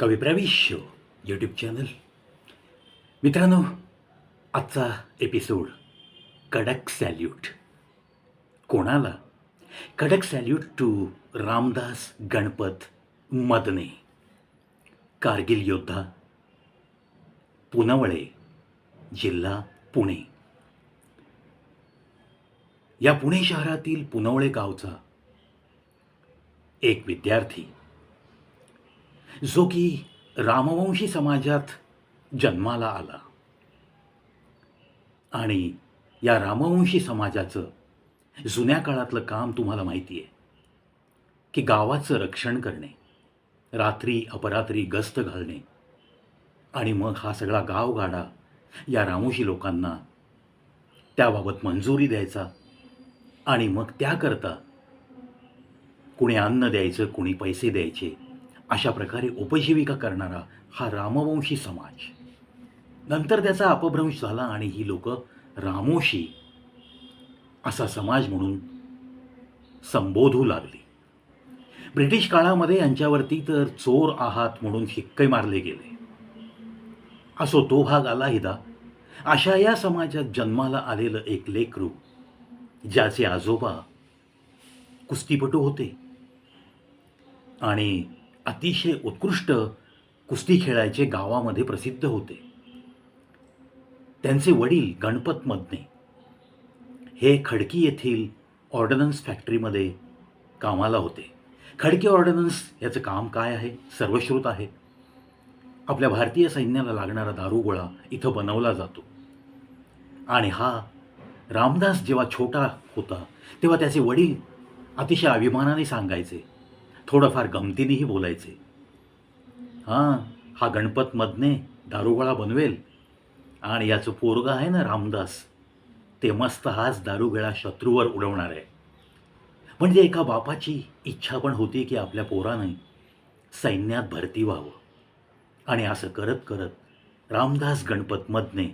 कविप्रवेश YouTube channel. मित्रांनो, आजचा episode कडक सॅल्यूट. कोणाला? कडक सॅल्यूट टू रामदास गणपत मदने, कारगिल योद्धा, पुनवळे, जिल्हा पुणे. या पुणे शहरातील पुनवळे गावचा एक विद्यार्थी, जो की रामवंशी समाजात जन्माला आला आणि या रामवंशी समाजाचं जुन्या काळातलं काम तुम्हाला माहिती आहे की गावाचं रक्षण करणे, रात्री अपरात्री गस्त घालणे आणि मग हा सगळा गावगाडा या रामोशी लोकांना त्याबाबत मंजुरी द्यायचा आणि मग त्याकरता कुणी अन्न द्यायचं, कुणी पैसे द्यायचे, अशा प्रकारे उपजीविका करणारा हा रामवंशी समाज. नंतर त्याचा अपभ्रंश झाला आणि ही लोक रामोशी असा समाज म्हणून संबोधू लागली. ब्रिटिश काळामध्ये यांच्यावरती तर चोर आहात म्हणून शिक्के मारले गेले. असो, तो भाग आलाहिदा. अशा या समाजात जन्माला आलेलं एक लेकरू, ज्याचे आजोबा कुस्तीपटू होते आणि अतिशय उत्कृष्ट कुस्ती खेळायचे, गावामध्ये प्रसिद्ध होते. त्यांचे वडील गणपत मदने हे खडकी येथील ऑर्डनन्स फॅक्टरीमध्ये कामाला होते. खडकी ऑर्डनन्स याचं काम काय आहे सर्वश्रुत आहे. आपल्या भारतीय सैन्याला लागणारा दारुगोळा इथं बनवला जातो. आणि हा रामदास जेव्हा छोटा होता तेव्हा त्याचे वडील अतिशय अभिमानाने सांगायचे, थोडंफार गमतीनेही बोलायचे, हा गणपत मदने दारुगोळा बनवेल आणि याचं पोरगा आहे ना रामदास, ते मस्त हाच दारुगोळा शत्रूवर उडवणार आहे. म्हणजे एका बापाची इच्छा पण होती की आपल्या पोराने सैन्यात भरती व्हावं. आणि असं करत करत रामदास गणपत मदने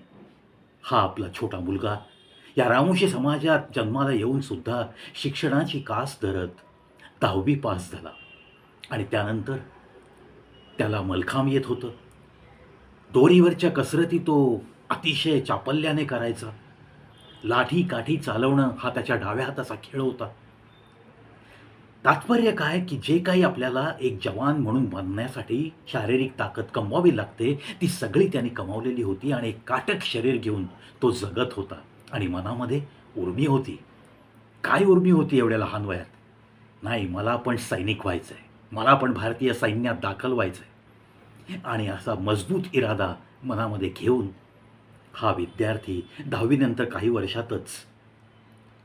हा आपला छोटा मुलगा या रामोशी समाजात जन्माला येऊन सुद्धा शिक्षणाची कास धरत 10वी पास झाला. आणि त्यानंतर त्याला मलखांब येत होतं. दोरीवरच्या कसरती तो अतिशय चापल्याने करायचा. लाठी काठी चालवणं हा त्याच्या डाव्या हाताचा खेळ होता. तात्पर्य काय की जे काही आपल्याला एक जवान म्हणून बनण्यासाठी शारीरिक ताकद कमवावी लागते, ती सगळी त्याने कमावलेली होती. आणि एक काटक शरीर घेऊन तो जगत होता. आणि मनामध्ये उर्मी होती. काय उर्मी होती एवढ्या लहान वयात? नाही, मला पण सैनिक व्हायचं आहे, मला पण भारतीय सैन्यात दाखल व्हायचं आहे. आणि असा मजबूत इरादा मनामध्ये घेऊन हा विद्यार्थी 10वी नंतर काही वर्षातच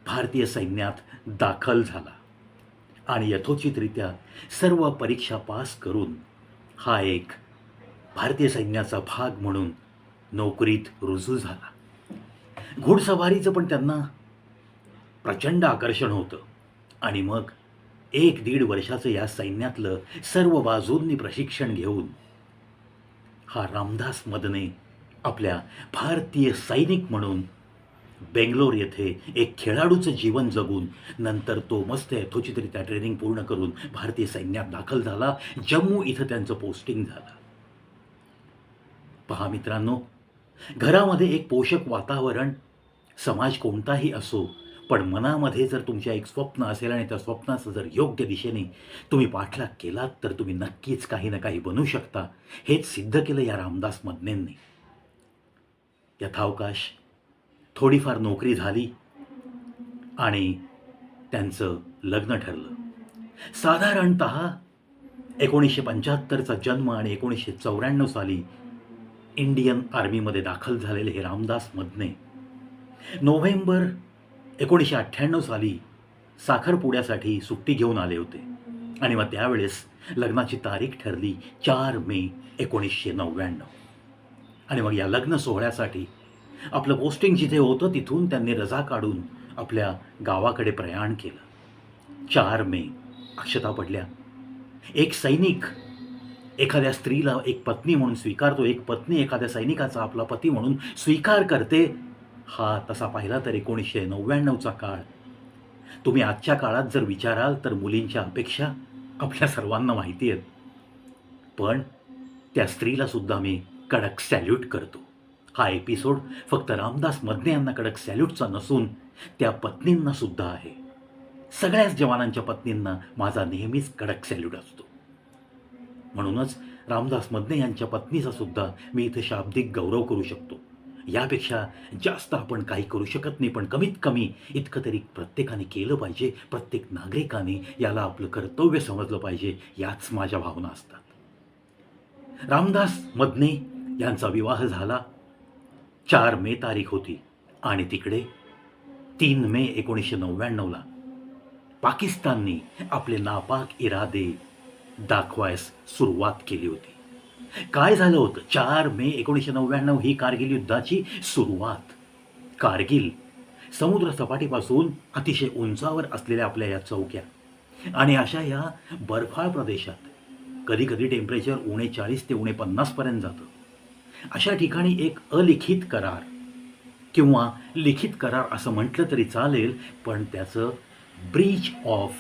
भारतीय सैन्यात दाखल झाला. आणि यथोचितरित्या सर्व परीक्षा पास करून हा एक भारतीय सैन्याचा भाग म्हणून नोकरीत रुजू झाला. घोडसवारीचं पण त्यांना प्रचंड आकर्षण होतं. आणि मग 1-1.5 वर्षाचं या सैन्यातलं सर्व बाजूंनी प्रशिक्षण घेऊन हा रामदास मदने आपल्या भारतीय सैनिक म्हणून बेंगलोर येथे एक खेळाडूचं जीवन जगून नंतर तो मस्त यथोचितरित्या ट्रेनिंग पूर्ण करून भारतीय सैन्यात दाखल झाला. जम्मू इथं त्यांचं पोस्टिंग झालं. पहा मित्रांनो, घरामध्ये एक पोषक वातावरण, समाज कोणताही असो, पण मनामध्ये जर तुमच्या एक स्वप्न असेल आणि त्या स्वप्नाचं जर योग्य दिशेने तुम्ही पाठलाग केलात तर तुम्ही नक्कीच काही ना काही बनू शकता. हेच सिद्ध केलं या रामदास मदनेंनी. यथावकाश थोडीफार नोकरी झाली आणि त्यांचं लग्न ठरलं. साधारणतः 1975चा जन्म आणि 1994 साली इंडियन आर्मीमध्ये दाखल झालेले हे रामदास मदने नोव्हेंबर 1998 साली साखरपुड्यासाठी सुट्टी घेऊन आले होते. आणि मग त्यावेळेस लग्नाची तारीख ठरली 4 मे 1999. आणि मग या लग्न सोहळ्यासाठी आपलं पोस्टिंग जिथे होतं तिथून त्यांनी रजा काढून आपल्या गावाकडे प्रयाण केलं. 4 मे अक्षता पडल्या. एक सैनिक एखाद्या स्त्रीला एक पत्नी म्हणून स्वीकारतो, एक पत्नी एखाद्या सैनिकाचा आपला पती म्हणून स्वीकार करते. हा तसा पाहिला तर 1999चा काळ. तुम्ही आजच्या काळात जर विचाराल तर मुलींच्या अपेक्षा आपल्या सर्वांना माहिती आहेत. पण त्या स्त्रीला सुद्धा मी कडक सॅल्यूट करतो. हा एपिसोड फक्त रामदास मदने यांना कडक सॅल्यूटचा नसून त्या पत्नींना सुद्धा आहे. सगळ्याच जवानांच्या पत्नींना माझा नेहमीच कडक सॅल्यूट असतो. म्हणूनच रामदास मदने यांच्या पत्नीचा सुद्धा मी इथे शाब्दिक गौरव करू शकतो. यापेक्षा जास्त आपण काही करू शकत नाही, पण कमीत कमी इतकं तरी प्रत्येकाने केलं पाहिजे. प्रत्येक नागरिकाने याला आपलं कर्तव्य समजलं पाहिजे, याच माझ्या भावना असतात. रामदास मदने यांचा विवाह झाला. 4 मे तारीख होती आणि तिकडे 3 मे 1999ला पाकिस्तानने आपले नापाक इरादे दाखवायस सुरुवात केली होती. काय झालं होतं? 4 मे 1999 ही कारगिल युद्धाची सुरुवात. कारगिल समुद्र सपाटीपासून अतिशय उंचावर असलेल्या आपल्या या चौक्या आणि अशा या बर्फाळ प्रदेशात कधी कधी टेम्परेचर -40 ते -50 पर्यंत जातं. अशा ठिकाणी एक अलिखित करार किंवा लिखित करार असं म्हटलं तरी चालेल, पण त्याचं ब्रीच ऑफ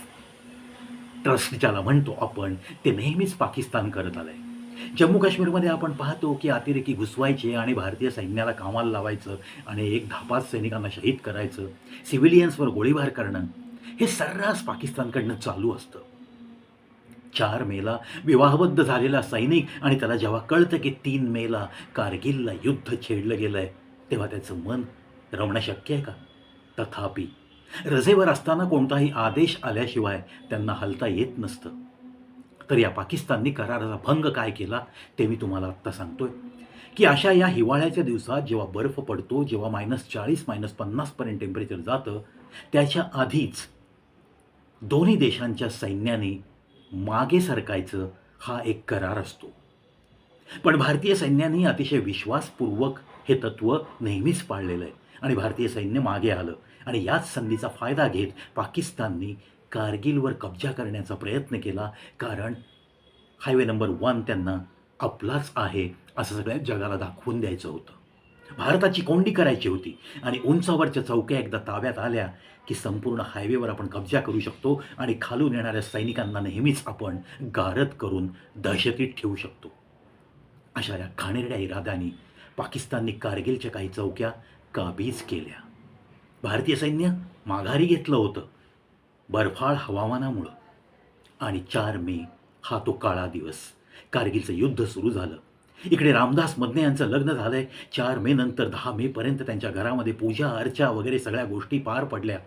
ट्रस्ट ज्याला म्हणतो आपण, ते नेहमीच पाकिस्तान करत आलंय. जम्मू काश्मीरमध्ये आपण पाहतो की अतिरेकी घुसवायचे आणि भारतीय सैन्याला कामाला लावायचं आणि 1-10-5 सैनिकांना शहीद करायचं, सिव्हिलियन्सवर गोळीबार करणं, हे सर्रास पाकिस्तानकडनं चालू असतं. 4 मेला विवाहबद्ध झालेला सैनिक आणि त्याला जेव्हा कळतं की 3 मेला कारगिलला युद्ध छेडलं गेलंय, तेव्हा त्याचं मन रमणं शक्य आहे का? तथापि रजेवर असताना कोणताही आदेश आल्याशिवाय त्यांना हलता येत नसतं. तर या पाकिस्ताननी कराराचा भंग काय केला ते मी तुम्हाला आत्ता सांगतोय की अशा या हिवाळ्याच्या दिवसात जेव्हा बर्फ पडतो, जेव्हा -40 -50 पर्यंत टेम्परेचर जातं, त्याच्या आधीच दोन्ही देशांच्या सैन्याने मागे सरकायचं हा एक करार असतो. पण भारतीय सैन्याने अतिशय विश्वासपूर्वक हे तत्त्व नेहमीच पाळलेलं आहे आणि भारतीय सैन्य मागे आलं आणि याच संधीचा फायदा घेत पाकिस्ताननी कारगिलवर कब्जा करण्याचा प्रयत्न केला. कारण हायवे नंबर 1 त्यांना आपलाच आहे असं सगळ्या जगाला दाखवून द्यायचं होतं. भारताची कोंडी करायची होती आणि उंचावरच्या चौक्या एकदा ताब्यात आल्या की संपूर्ण हायवेवर आपण कब्जा करू शकतो आणि खालून येणाऱ्या सैनिकांना नेहमीच आपण गारद करून दहशतीत ठेवू शकतो. अशा या घाणेरड्या इराद्याने पाकिस्तानने कारगिलच्या काही चौक्या काबीज केल्या. भारतीय सैन्य माघारी घेतलं होतं बर्फाळ हवामानामुळं आणि 4 मे हा तो काळा दिवस. कारगिलचं युद्ध सुरू झालं. इकडे रामदास मदने यांचं लग्न झालंय. 4 मे नंतर 10 मे पर्यंत त्यांच्या घरामध्ये पूजा अर्चा वगैरे सगळ्या गोष्टी पार पडल्या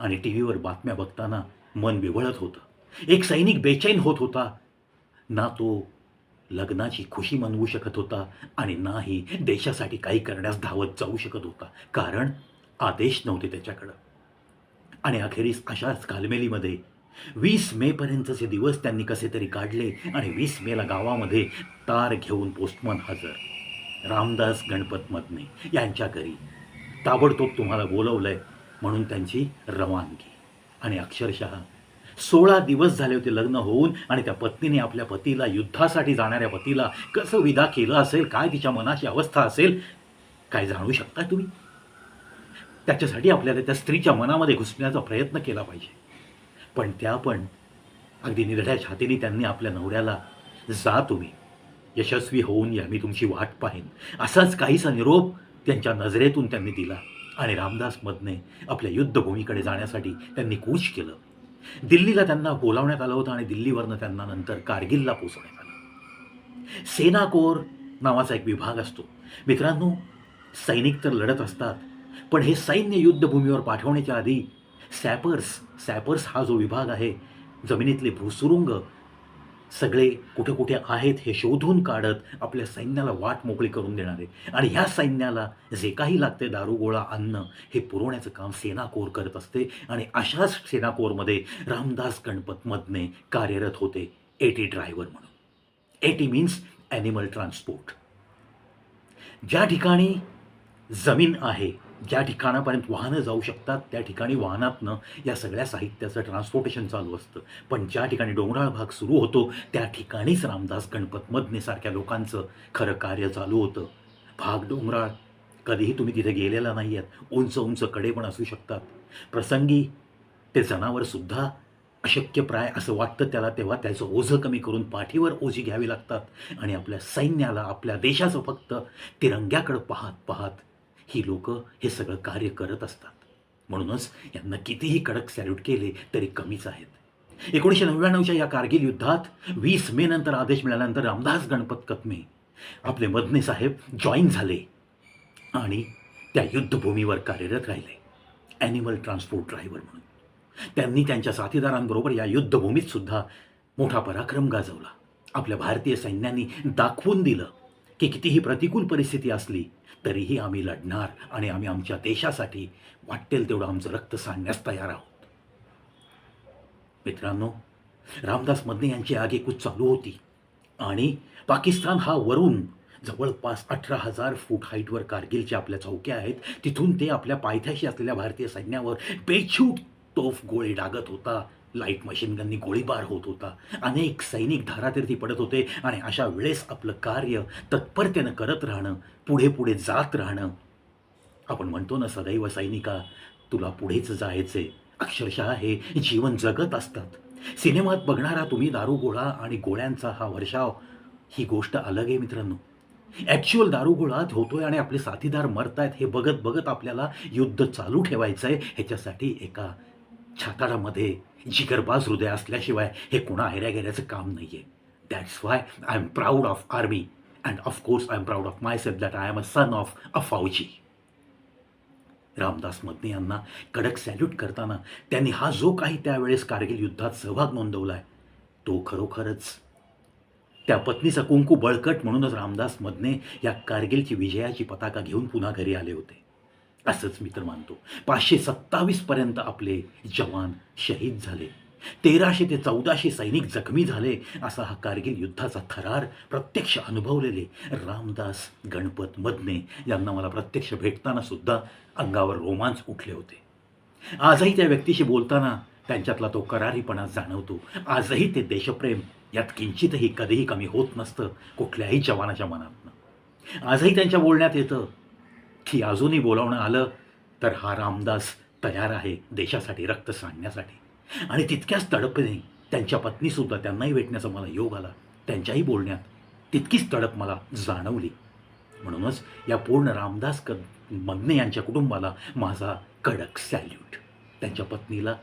आणि टी व्हीवर बातम्या बघताना मन विवळत होतं. एक सैनिक बेचैन होत होता. ना तो लग्नाची खुशी मनवू शकत होता आणि नाही देशासाठी काही करण्यास धावत जाऊ शकत होता, कारण आदेश नव्हते त्याच्याकडं. आणि अखेरीस अशाच घालमेलीमध्ये 20 मे पर्यंतचे दिवस त्यांनी कसे तरी काढले आणि 20 मेला गावामध्ये तार घेऊन पोस्टमन हजर. रामदास गणपत मदने यांच्या घरी ताबडतोब तुम्हाला बोलवलंय म्हणून त्यांची रवानगी. आणि अक्षरशः 16 दिवस झाले होते लग्न होऊन आणि त्या पत्नीने आपल्या पतीला, युद्धासाठी जाणाऱ्या पतीला कसं विदा केलं असेल, काय तिच्या मनाची अवस्था असेल, काय जाणू शकता तुम्ही? त्याच्यासाठी आपल्याला त्या स्त्रीच्या मनामध्ये घुसण्याचा प्रयत्न केला पाहिजे. पण त्या पण अगदी निधड्या छातीने त्यांनी आपल्या नवऱ्याला, जा तुम्ही, यशस्वी होऊन या, मी तुमची वाट पाहीन, असाच काहीसा निरोप त्यांच्या नजरेतून त्यांनी दिला. आणि रामदास मदने आपल्या युद्धभूमीकडे जाण्यासाठी त्यांनी कूच केलं. दिल्लीला त्यांना बोलावण्यात आलं होतं आणि दिल्लीवरनं त्यांना नंतर कारगिलला पोचवण्यात आलं. सेना कोर नावाचा एक विभाग असतो. मित्रांनो, सैनिक तर लढत असतात, पण हे सैन्य युद्धभूमीवर पाठवण्याच्या आधी सॅपर्स हा जो विभाग आहे, जमिनीतले भूसुरुंग सगळे कुठे कुठे आहेत हे शोधून काढत आपल्या सैन्याला वाट मोकळी करून देणारे आणि ह्या सैन्याला जे काही लागते, दारुगोळा, अन्न, हे पुरवण्याचं काम सेना कोर करत असते. आणि अशाच सेना कोरमध्ये रामदास गणपत मदने कार्यरत होते एटी ड्रायव्हर म्हणून. Eighty means animal transport. ज्या ठिकाणी जमीन आहे, ज्या ठिकाणापर्यंत वाहनं जाऊ शकतात, त्या ठिकाणी वाहनातनं या सगळ्या साहित्याचं ट्रान्सपोर्टेशन चालू असतं. पण ज्या ठिकाणी डोंगराळ भाग सुरू होतो त्या ठिकाणीच रामदास गणपत मदनेसारख्या लोकांचं खरं कार्य चालू होतं. भाग डोंगराळ, कधीही तुम्ही तिथे गेलेला नाही आहेत, उंच उंच कडे पण असू शकतात. प्रसंगी ते जनावरसुद्धा अशक्यप्राय असं वाटतं त्याला, तेव्हा त्याचं ओझं कमी करून पाठीवर ओझी घ्यावी लागतात आणि आपल्या सैन्याला, आपल्या देशाचं फक्त तिरंग्याकडं पाहत पाहत ही लोकं हे सगळं कार्य करत असतात. म्हणूनच यांना कितीही कडक सॅल्यूट केले तरी कमीच आहेत. 1999च्या या कारगिल युद्धात 20 मे नंतर आदेश मिळाल्यानंतर रामदास गणपत कतमे आपले मदने साहेब जॉईन झाले आणि त्या युद्धभूमीवर कार्यरत राहिले ॲनिमल ट्रान्सपोर्ट ड्रायव्हर म्हणून. त्यांनी त्यांच्या साथीदारांबरोबर या युद्धभूमीत सुद्धा मोठा पराक्रम गाजवला. आपल्या भारतीय सैन्याने दाखवून दिलं की कितीही प्रतिकूल परिस्थिती असली तरीही आम्ही लढणार आणि आम्ही आमच्या देशासाठी वाटेल तेवढं आमचं रक्त सांडण्यास तयार आहोत. मित्रांनो, रामदास मदने यांची आगेकूच चालू होती आणि पाकिस्तान हा वरून जवळपास 18,000 फूट हाईटवर कारगिलच्या आपल्या चौक्या आहेत, तिथून ते आपल्या पायथ्याशी असलेल्या भारतीय सैन्यावर बेछूट तोफ गोळी डागत होता. लाईट मशीन गननी गोळीबार होत होता. अनेक सैनिक धारातीर्थी पडत होते आणि अशा वेळेस आपलं कार्य तत्परतेनं करत राहणं, पुढे पुढे जात राहणं. आपण म्हणतो ना, सदैव सैनिका तुला पुढेच जायचे. अक्षरशः हे जीवन जगत असतात. सिनेमात बघणारा तुम्ही दारूगोळा आणि गोळ्यांचा हा वर्षाव, ही गोष्ट अलग आहे मित्रांनो. ॲक्च्युअल दारूगोळा होतोय आणि आपले साथीदार मरतायत हे बघत बघत आपल्याला युद्ध चालू ठेवायचं आहे. ह्याच्यासाठी एका छाताडामध्ये जिगरबाज हृदय असल्याशिवाय हे कोणा हैऱ्यागेऱ्याचं काम नाही आहे. That's why I am proud of army and of course I am proud of my self that I am a son of a फौजी. रामदास मदने यांना कडक सॅल्यूट करताना त्यांनी हा जो काही त्यावेळेस कारगिल युद्धात सहभाग नोंदवला आहे तो खरोखरच त्या पत्नीचा कुंकू बळकट म्हणूनच रामदास मदने या कारगिलची विजयाची पताका घेऊन पुन्हा घरी आले होते असंच मी तर मानतो. 527 पर्यंत आपले जवान शहीद झाले, 1300 ते 1400 सैनिक जखमी झाले. असा हा कारगिल युद्धाचा थरार प्रत्यक्ष अनुभवलेले रामदास गणपत मदने यांना मला प्रत्यक्ष भेटताना सुद्धा अंगावर रोमांच उठले होते. आजही त्या व्यक्तीशी बोलताना त्यांच्यातला तो करारीपणा जाणवतो. आजही ते देशप्रेम यात किंचितही कधीही कमी होत नसतं कुठल्याही जवानाच्या मनातनं. आजही त्यांच्या बोलण्यात येतं की अजूनही बोलावणं आलं तर हा रामदास तयार आहे देशासाठी रक्त सांडण्यासाठी. आणि तितक्याच तडपने त्यांच्या पत्नीसुद्धा, त्यांनाही भेटण्याचा मला योग आला. त्यांच्याही बोलण्यात तितकीच तडप मला जाणवली. म्हणूनच या पूर्ण रामदास मदने यांच्या कुटुंबाला माझा कडक सॅल्यूट. त्यांच्या पत्नीला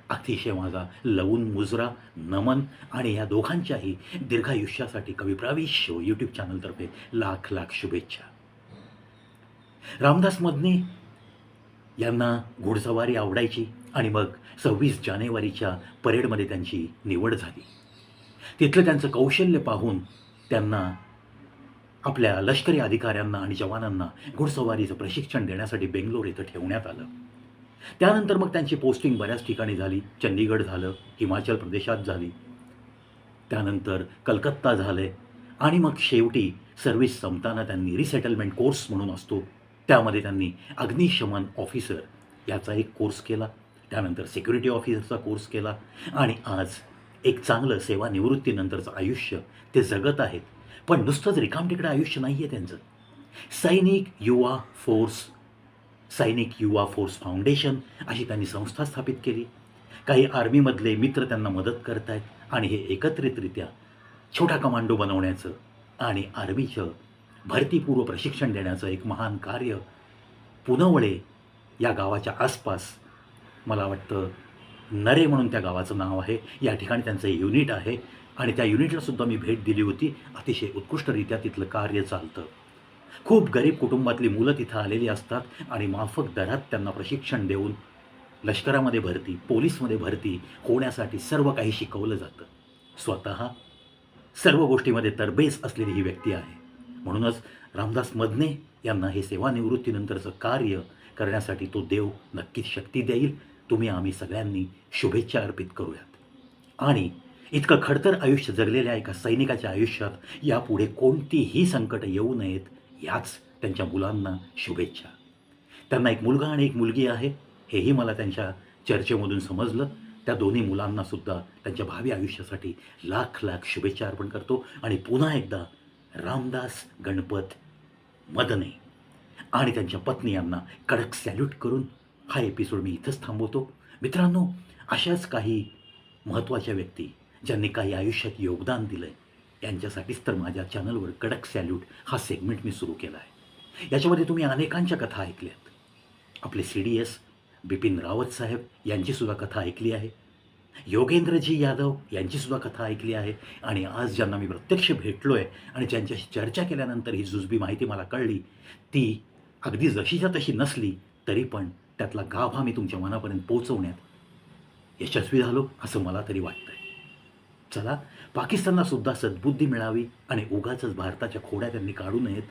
अतिशय माझा लवून मुजरा नमन आणि या दोघांच्याही दीर्घायुष्यासाठी कविप्रावी शो यूट्यूब चॅनलतर्फे लाख लाख शुभेच्छा. रामदास मदने यांना घोडसवारी आवडायची आणि मग 26 जानेवारीच्या परेडमध्ये त्यांची निवड झाली. तिथलं त्यांचं कौशल्य पाहून त्यांना आपल्या लष्करी अधिकाऱ्यांना आणि जवानांना घोडसवारीचं प्रशिक्षण देण्यासाठी बेंगलोर इथं ठेवण्यात आलं. त्यानंतर मग त्यांची पोस्टिंग बऱ्याच ठिकाणी झाली. चंदीगड झालं, हिमाचल प्रदेशात झाली, त्यानंतर कलकत्ता झाले आणि मग शेवटी सर्व्हिस संपताना त्यांनी रिसेटलमेंट कोर्स म्हणून असतो त्यामध्ये त्यांनी अग्निशमन ऑफिसर याचा एक कोर्स केला. त्यानंतर सिक्युरिटी ऑफिसरचा कोर्स केला आणि आज एक चांगलं सेवानिवृत्तीनंतरचं आयुष्य ते जगत आहेत. पण नुसतंच रिकामटेकडं आयुष्य नाही आहे त्यांचं. सैनिक युवा फोर्स फाउंडेशन अशी त्यांनी संस्था स्थापित केली. काही आर्मीमधले मित्र त्यांना मदत करत आहेत आणि हे एकत्रितरित्या छोटा कमांडो बनवण्याचं आणि आर्मीचं भरतीपूर्व प्रशिक्षण देण्याचं एक महान कार्य पुनवळे या गावाच्या आसपास, मला वाटतं नरे म्हणून त्या गावाचं नाव आहे, या ठिकाणी त्यांचं युनिट आहे आणि त्या युनिटलासुद्धा मी भेट दिली होती. अतिशय उत्कृष्टरित्या तिथलं कार्य चालतं. खूप गरीब कुटुंबातली मुलं तिथं आलेली असतात आणि माफक दरात त्यांना प्रशिक्षण देऊन लष्करामध्ये भरती, पोलीसमध्ये भरती होण्यासाठी सर्व काही शिकवलं जातं. स्वतः सर्व गोष्टीमध्ये तरबेज असलेली ही व्यक्ती आहे. म्हणूनच रामदास मदने यांना हे सेवानिवृत्तीनंतरचं कार्य करण्यासाठी तो देव नक्कीच शक्ती देईल. तुम्ही आम्ही सगळ्यांनी शुभेच्छा अर्पित करूयात. आणि इतकं खडतर आयुष्य जगलेल्या एका सैनिकाच्या आयुष्यात यापुढे कोणतीही संकट येऊ नयेत याच त्यांच्या मुलांना शुभेच्छा. त्यांना एक मुलगा आणि एक मुलगी आहे हेही मला त्यांच्या चर्चेमधून समजलं. त्या दोन्ही मुलांनासुद्धा त्यांच्या भावी आयुष्यासाठी लाख लाख शुभेच्छा अर्पण करतो आणि पुन्हा एकदा रामदास गणपत मदने आणि त्यांच्या पत्नी यांना कडक सॅल्यूट करून हा एपिसोड मी इथंच थांबवतो. मित्रांनो, अशाच काही महत्त्वाच्या व्यक्ती ज्यांनी काही आयुष्यात योगदान दिलं आहे यांच्यासाठीच तर माझ्या चॅनलवर कडक सॅल्यूट हा सेगमेंट मी सुरू केला आहे. याच्यामध्ये तुम्ही अनेकांच्या कथा ऐकल्यात. आपले CDS बिपिन रावत साहेब यांचीसुद्धा कथा ऐकली आहे. योगेंद्रजी यादव यांचीसुद्धा कथा ऐकली आहे. आणि आज ज्यांना मी प्रत्यक्ष भेटलो आहे आणि ज्यांच्याशी चर्चा केल्यानंतर ही जुजबी माहिती मला कळली, ती अगदी जशीच्या तशी नसली तरी पण त्यातला गाभा मी तुमच्या मनापर्यंत पोहोचवण्यात यशस्वी झालो असं मला तरी वाटतं आहे. चला, पाकिस्तानला सुद्धा सद्बुद्धी मिळावी आणि उगाचच भारताच्या खोड्या त्यांनी काढू नयेत.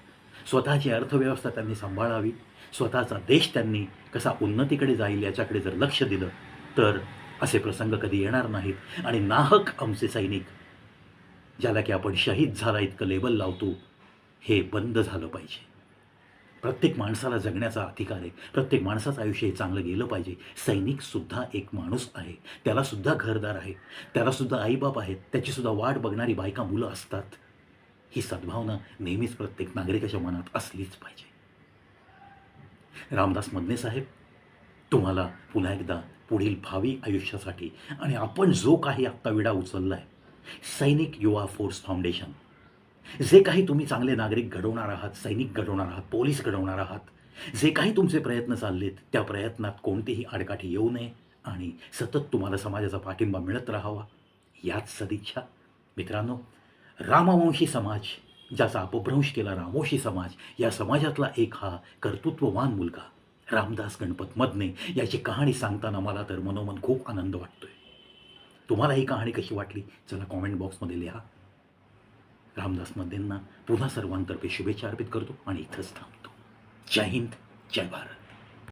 स्वतःची अर्थव्यवस्था त्यांनी सांभाळावी. स्वतःचा देश त्यांनी कसा उन्नतीकडे जाईल याच्याकडे जर लक्ष दिलं तर असे प्रसंग कधी येणार नाहीत. आणि नाहक आमचे सैनिक, ज्याला की आपण शहीद झाला इतकं लेबल लावतो, हे बंद झालं पाहिजे. प्रत्येक माणसाला जगण्याचा अधिकार आहे. प्रत्येक माणसाचं आयुष्य हे चांगलं गेलं पाहिजे. सैनिकसुद्धा एक माणूस आहे. त्यालासुद्धा घरदार आहे. त्यालासुद्धा आईबाप आहेत. त्याचीसुद्धा वाट बघणारी बायका मुलं असतात. ही सद्भावना नेहमीच प्रत्येक नागरिकाच्या मनात असलीच पाहिजे. रामदास मदने साहेब, तुम्हाला पुन्हा एकदा पुढील भावी आयुष्यासाठी आणि आपण जो काही आत्ता विडा उचलला आहे, सैनिक युवा फोर्स फाउंडेशन, जे काही तुम्ही चांगले नागरिक घडवणार आहात, सैनिक घडवणार आहात, पोलीस घडवणार आहात, जे काही तुमचे प्रयत्न चाललेत त्या प्रयत्नात कोणतीही आडकाठी येऊ नये आणि सतत तुम्हाला समाजाचा पाठिंबा मिळत राहावा, याच सदिच्छा. मित्रांनो, रामवंशी समाज, ज्याचा अपभ्रंश केला रामोशी समाज, या समाजातला एक हा कर्तृत्ववान मुलगा रामदास गणपत मदने, याची कहाणी सांगताना मला तर मनोमन खूप आनंद वाटतोय. तुम्हाला ही कहाणी कशी वाटली चला कॉमेंट बॉक्समध्ये लिहा. रामदास मदनेंना पुन्हा सर्वांतर्फे शुभेच्छा अर्पित करतो आणि इथंच थांबतो. जय हिंद, जय भारत.